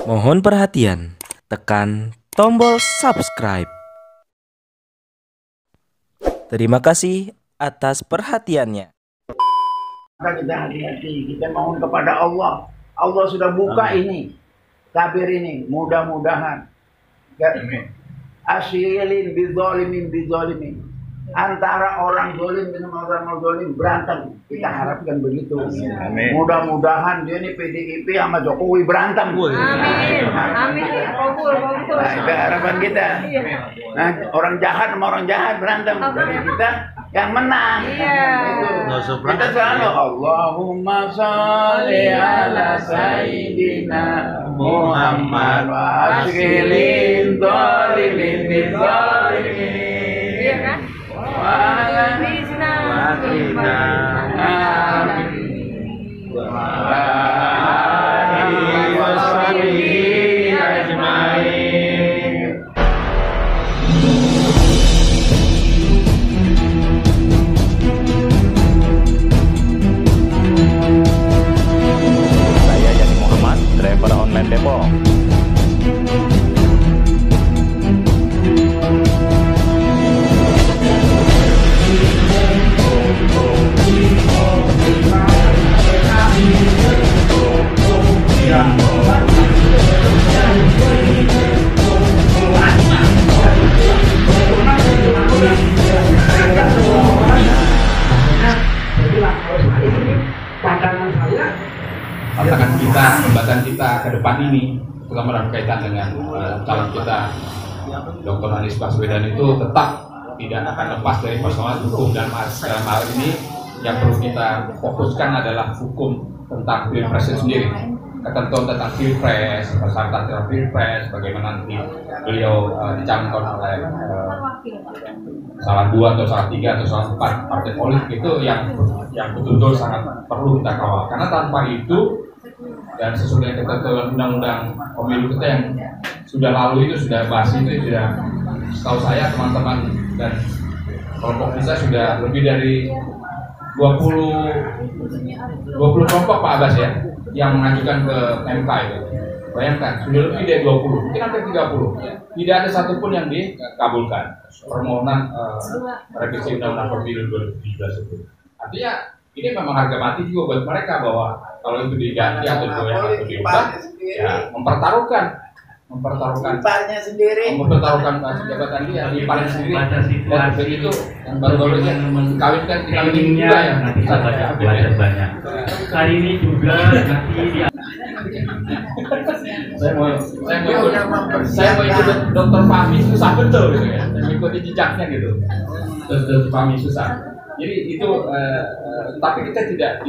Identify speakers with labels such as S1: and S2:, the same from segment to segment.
S1: Mohon perhatian, tekan tombol subscribe. Terima kasih atas perhatiannya.
S2: Kita hati-hati, kita mohon kepada Allah. Allah sudah buka ini, tabir ini, mudah-mudahan. Asyilin bizolimin. Antara orang zolim dengan orang zolim berantem. Kita harapkan begitu.
S3: Amin.
S2: Mudah-mudahan dia ini PDIP sama Jokowi berantem.
S4: Amin. Amin.
S2: Nah, itu harapan kita. Nah, orang jahat sama orang jahat berantem. Jadi kita yang menang. Itu. Kita selalu Allahumma sholli ala sayyidina Muhammad wa asyilin zalimin bizalimin.
S4: Iya kan?
S3: Saya Yani Muhammad, driver online Depok.
S5: Pembahasan kita ke depan ini, terutama dalam kaitan dengan calon kita Dr. Anies Baswedan itu tetap tidak akan lepas dari persoalan hukum, dan dalam hal ini yang perlu kita fokuskan adalah hukum tentang pilpres itu sendiri, ketentuan tentang pilpres, persyaratan tentang pilpres, bagaimana nanti beliau dicalonkan oleh salah 2 atau salah 3 atau salah 4 partai politik, itu yang betul-betul sangat perlu kita kawal, karena tanpa itu dan sesuai dengan ketentuan undang-undang pemilu kita yang sudah lalu itu sudah basi, itu sudah, setahu saya teman-teman dan kelompok kita sudah lebih dari 20 kelompok Pak Abbas ya yang mengajukan ke MK itu. Bayangkan sudah lebih dari 20, mungkin hampir 30. Tidak ada satupun yang dikabulkan permohonan revisi undang-undang pemilu 2017 itu. Artinya ini memang harga mati juga buat mereka, bahwa kalau itu diganti atau diubah, ya mempertaruhkan
S2: Iparnya sendiri,
S5: mempertaruhkan jabatan dia, iparnya sendiri, dan begitu yang baru-baru aja dikawinkan juga ya.
S6: Nanti saya belajar banyak. Hari ini juga nanti dia.
S5: Saya mau ikut Dokter Fahmi susah betul gitu ya, mengikuti jejaknya gitu. Dokter Fahmi susah. Jadi itu, tapi kita tidak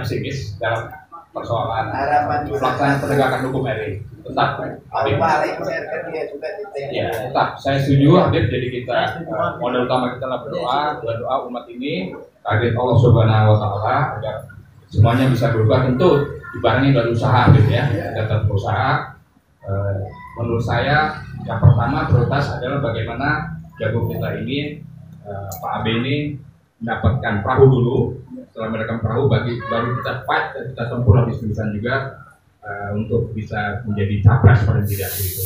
S5: pesimis dalam persoalan pelaksanaan penegakan hukum RI. Tetap, tetap. Saya setuju, Habib. Jadi kita modal utama kita adalah berdoa umat ini, target Allah Subhanahu Wa Taala agar semuanya bisa berubah. Tentu dibarengi dari usaha, Habib ya. Tetap berusaha. Menurut saya, yang pertama prioritas adalah bagaimana jago kita ini, Pak AB ini mendapatkan perahu dulu. Setelah mendapatkan perahu, baru kita fight dan kita sempurna diskusikan juga untuk bisa menjadi capres paling tidak gitu.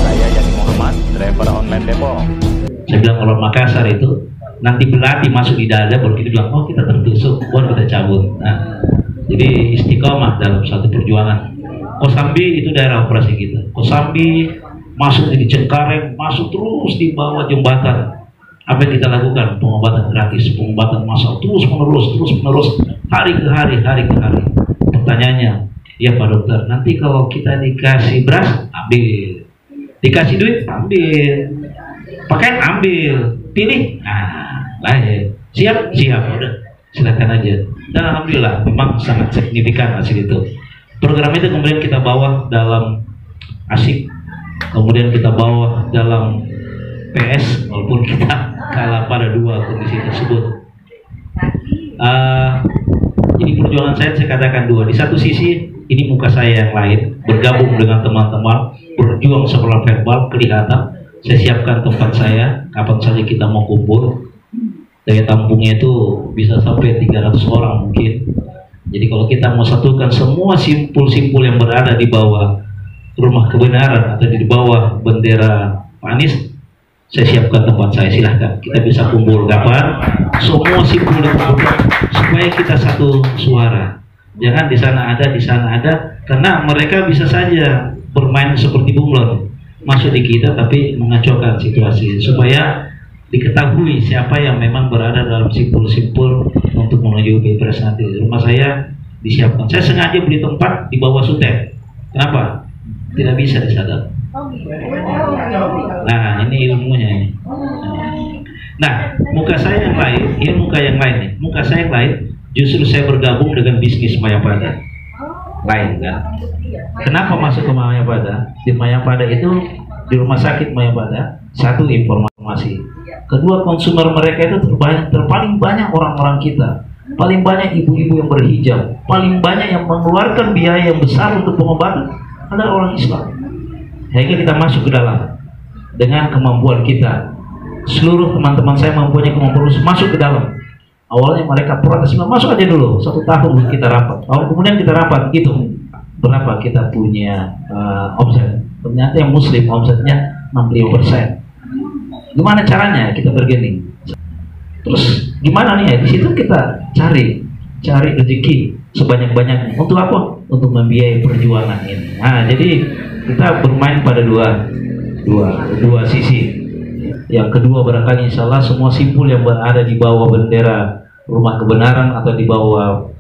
S3: Saya Yani Muhammad, driver online Depok.
S6: Saya bilang kalau Makassar itu nanti belati masuk di dada, baru kita bilang oh kita tertusuk, baru kita cabut. Nah, jadi istiqomah dalam satu perjuangan. Kosambi itu daerah operasi kita. Kosambi masuk di Cengkareng, masuk terus di bawah jembatan. Apa yang kita lakukan? Pengobatan gratis, pengobatan massal terus menerus, hari ke hari. Pertanyaannya, ya Pak Dokter, nanti kalau kita dikasih beras, ambil, dikasih duit, ambil, pakaian ambil, pilih, lahir, siap, udah, silakan aja. Dan alhamdulillah, memang sangat signifikan hasil itu. Program itu kemudian kita bawa dalam ASIK, kemudian kita bawa dalam PS, walaupun kita kalah pada 2 kondisi tersebut. Jadi perjuangan saya katakan 2. Di satu sisi ini muka saya yang lain, bergabung dengan teman-teman, berjuang secara verbal kelihatan. Saya siapkan tempat saya, kapan saja kita mau kumpul. Daya tampungnya itu bisa sampai 300 orang mungkin. Jadi kalau kita mau satukan semua simpul-simpul yang berada di bawah rumah kebenaran atau di bawah bendera Pak Anies, saya siapkan tempat saya, silahkan. Kita bisa kumpul kapan, semua simpul dikumpulkan supaya kita satu suara. Jangan di sana ada, karena mereka bisa saja bermain seperti bunglon, masuk di kita tapi mengacaukan situasi, supaya diketahui siapa yang memang berada dalam simpul-simpul untuk menuju Pilpres nanti. Rumah saya disiapkan. Saya sengaja beli tempat di bawah Sutet. Kenapa? Tidak bisa disadap. Nah, ini ilmunya ini. Nah, muka saya yang lain, ini muka yang lain nih. Muka saya yang lain, justru saya bergabung dengan bisnis Mayapada. Lain kan? Kenapa masuk ke Mayapada? Di Mayapada itu, di rumah sakit Mayapada, satu informasi. Kedua, konsumer mereka itu terpaling banyak orang-orang kita. Paling banyak ibu-ibu yang berhijab. Paling banyak yang mengeluarkan biaya yang besar untuk pengobatan adalah orang Islam. Sehingga kita masuk ke dalam dengan kemampuan kita. Seluruh teman-teman saya mempunyai kemampuan masuk ke dalam. Awalnya mereka protes, masuk aja dulu. 1 tahun kita rapat. Kemudian kita rapat, gitu. Berapa kita punya omset? Ternyata yang Muslim omsetnya 65%. Gimana caranya kita bergening? Terus gimana nih ya? Di situ kita cari rezeki sebanyak-banyaknya. Untuk apa? Untuk membiayai perjuangan ini. Nah, jadi kita bermain pada dua sisi. Yang kedua, barangkali insya Allah semua simpul yang berada di bawah bendera rumah kebenaran atau di bawah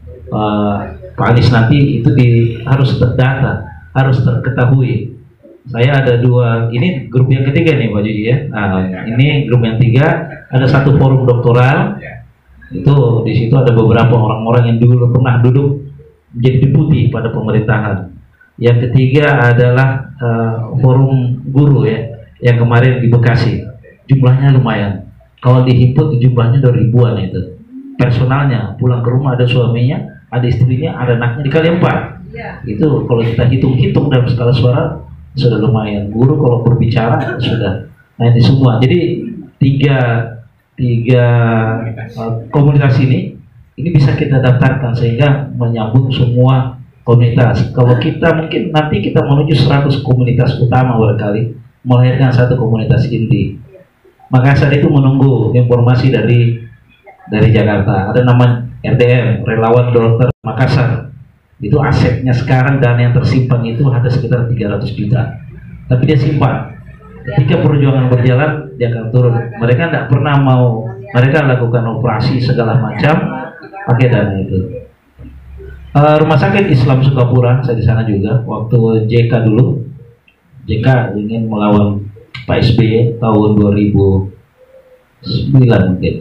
S6: Pak Anies nanti itu harus terdata, harus terketahui. Saya ada 2, ini grup yang ketiga nih Pak Juji ya. Nah, ini grup yang 3, ada satu forum doktoral. Itu di situ ada beberapa orang-orang yang dulu pernah duduk menjadi deputi pada pemerintahan. Yang ketiga adalah forum guru ya, yang kemarin di Bekasi. Jumlahnya lumayan. Kalau dihimpun jumlahnya udah ribuan itu. Personalnya pulang ke rumah ada suaminya, ada istrinya, ada anaknya dikali 4. Itu kalau kita hitung-hitung dalam skala suara sudah lumayan. Guru kalau berbicara sudah. Nah ini semua. Jadi tiga komunitas ini bisa kita daftarkan sehingga menyambung semua komunitas. Kalau kita mungkin nanti kita menuju 100 komunitas utama barangkali, melahirkan satu komunitas inti. Makassar itu menunggu informasi dari Jakarta. Ada nama RDM, Relawan Dokter Makassar. Itu asetnya sekarang, dana yang tersimpan itu ada sekitar 300 juta. Tapi dia simpan. Ketika perjuangan berjalan, dia akan turun. Mereka tidak pernah mau, mereka lakukan operasi segala macam pakai dana itu. Rumah sakit Islam Sukapura, saya di sana juga. Waktu JK dulu, JK ingin melawan Pak SBY tahun 2009 mungkin.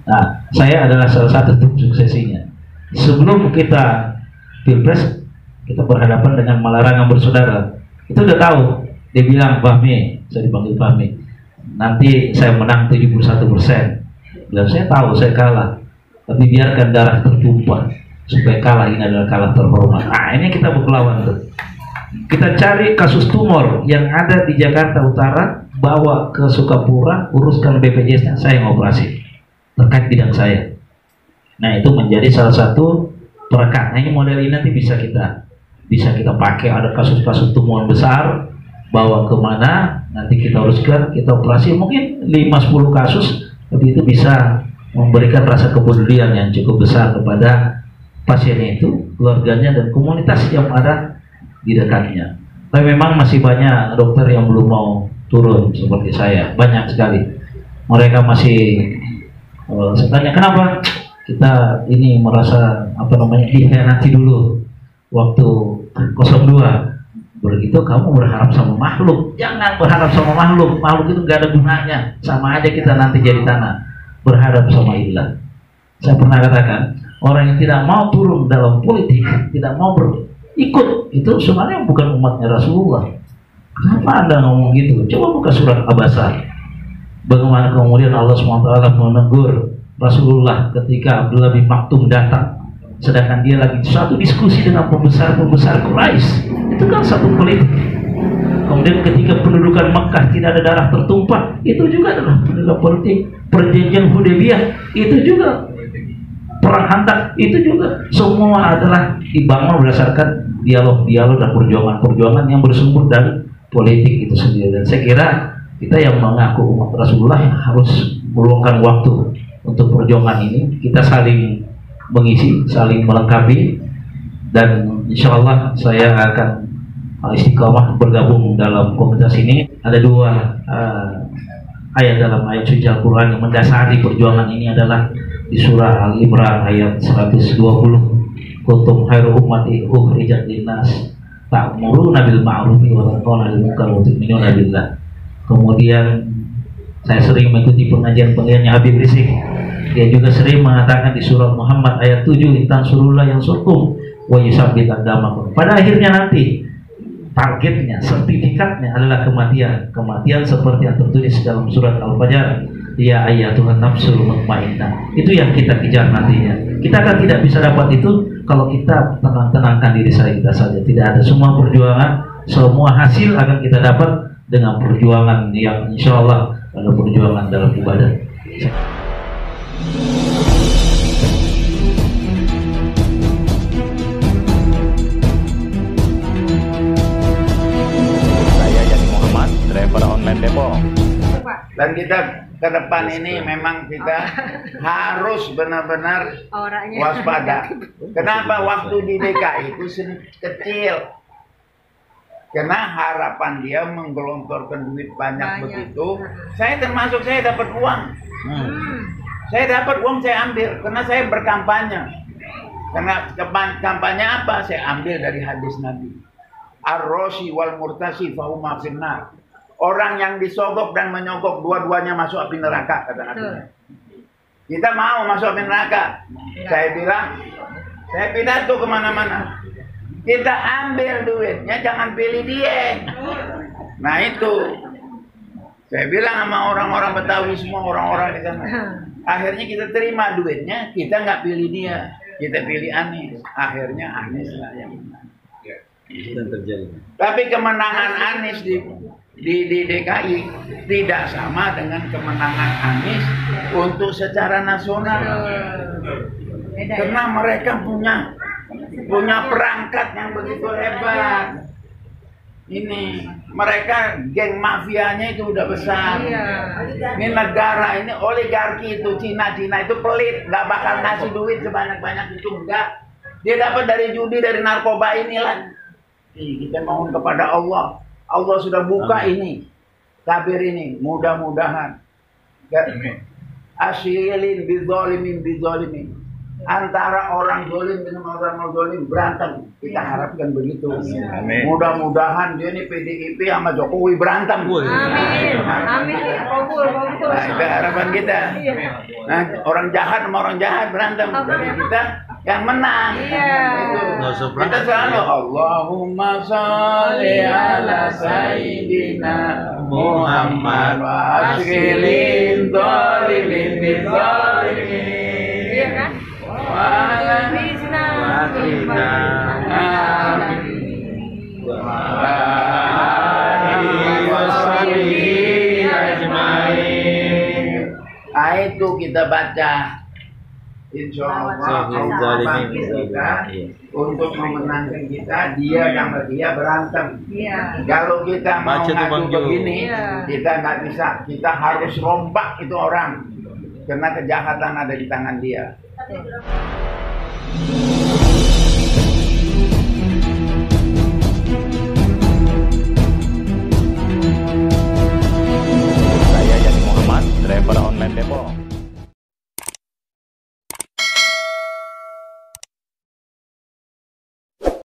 S6: Nah, saya adalah salah satu tim suksesinya. Sebelum kita Pilpres, kita berhadapan dengan Malarangan Bersaudara. Itu udah tahu. Dia bilang, Fahmi, saya dipanggil Fahmi, nanti saya menang 71%. Dan saya tahu saya kalah, tapi biarkan darah tertumpah supaya kalah, ini adalah kalah terhormat. Nah, ini kita berlawan tuh. Kita cari kasus tumor yang ada di Jakarta Utara, bawa ke Sukapura, uruskan BPJS-nya, saya yang operasi terkait bidang saya. Nah, itu menjadi salah satu perekat. Nah, ini model ini nanti bisa kita pakai. Ada kasus-kasus tumor besar, bawa kemana, nanti kita uruskan, kita operasi mungkin 5-10 kasus, tapi itu bisa memberikan rasa kepedulian yang cukup besar kepada pasiennya itu, keluarganya, dan komunitas yang ada di dekatnya. Tapi memang masih banyak dokter yang belum mau turun seperti saya, banyak sekali. Mereka masih saya tanya, kenapa kita ini merasa dikhianati dulu waktu 02. Begitu kamu berharap sama makhluk, jangan berharap sama makhluk. Makhluk itu gak ada gunanya, sama aja kita nanti jadi tanah. Berharap sama ilah. Saya pernah katakan, orang yang tidak mau turun dalam politik, tidak mau ikut, itu sebenarnya bukan umatnya Rasulullah. Kenapa Anda ngomong gitu? Coba buka surat Abasa. Bagaimana kemudian Allah SWT menegur Rasulullah ketika Abdullah bin Maktum datang, sedangkan dia lagi satu diskusi dengan pembesar Quraisy. Itu kan satu politik. Kemudian ketika pendudukan Mekah tidak ada darah tertumpah, itu juga adalah pendudukan politik. Perjanjian Hudaybiyah itu juga perang Khandaq, itu juga semua adalah dibangun berdasarkan dialog-dialog dan perjuangan-perjuangan yang bersumber dari politik itu sendiri. Dan saya kira kita yang mengaku umat Rasulullah yang harus meluangkan waktu untuk perjuangan ini, kita saling mengisi, saling melengkapi, dan insya Allah saya akan istiqomah bergabung dalam komunitas ini. Ada dua ayat dalam ayat suci Al-Quran yang mendasari perjuangan ini adalah di surah Al-Imran ayat 120, kuntum khairu ummati ukhrijat linnas ta'muruna bil ma'rufi wa tanhauna 'anil munkar wa tu'minuna billah. Kemudian saya sering mengikuti pengajian-pengajiannya Habib Rizieq, dia juga sering mengatakan di surah Muhammad ayat 7, intan surullah yang surkum wa yusabbit agamakum. Pada akhirnya nanti targetnya, sertifikatnya adalah kematian. Kematian seperti yang tertulis dalam surat Al-Fajr, ya ayyatuhan nafsul mutmainnah. Itu yang kita kejar nantinya. Kita akan tidak bisa dapat itu kalau kita tenangkan diri kita saja. Tidak ada, semua perjuangan, semua hasil akan kita dapat dengan perjuangan yang insya Allah ada perjuangan dalam ibadah.
S3: Driver online Depok.
S2: Dan kita ke depan ini memang kita harus benar-benar
S4: Orangnya.
S2: waspada. Kenapa waktu di DKI itu kecil? Karena harapan dia menggelontorkan duit banyak begitu. Saya termasuk, saya dapat uang. Saya dapat uang, saya ambil karena saya berkampanye. Karena kampanye apa? Saya ambil dari hadis Nabi. Ar-rosi wal murtasi fahuma finnar. Orang yang disogok dan menyogok dua-duanya masuk api neraka, kata Nabi. Kita mau masuk api neraka. Saya bilang, saya pidato kemana-mana. Kita ambil duitnya, jangan pilih dia. Nah itu, saya bilang sama orang-orang Betawi semua, orang-orang di sana. Akhirnya kita terima duitnya, kita nggak pilih dia, kita pilih Anies. Akhirnya Anies lah yang menang. Tapi kemenangan Anies di DKI tidak sama dengan kemenangan Anies untuk secara nasional. Karena mereka punya perangkat yang begitu hebat. Ini mereka geng mafianya itu udah besar. Ini negara ini oligarki itu Cina itu pelit, nggak bakal ngasih duit sebanyak-banyak itu, enggak. Dia dapat dari judi, dari narkoba inilah. Kita mohon kepada Allah. Allah sudah buka ini, tabir ini, mudah-mudahan. Asyilin bidzalimin. Antara orang zalim dengan orang zalim berantem. Kita harapkan begitu. Mudah-mudahan dia ini PDIP sama Jokowi berantem.
S4: Amin. Amin. Kabul.
S2: Nah, itu harapan kita. Nah, orang jahat sama orang jahat berantem. Jadi kita yang menang. Kita selalu Allahumma sholli ala sayyidina Muhammad wa asyilin zalimin bidzalimin.
S4: Iya kan?
S2: Itu kita baca, insya Allah kita untuk memenangkan kita. Dia sama dia berantem. Kalau kita mau ngadu begini, kita nggak bisa. Kita harus rombak itu orang, karena kejahatan ada di tangan dia.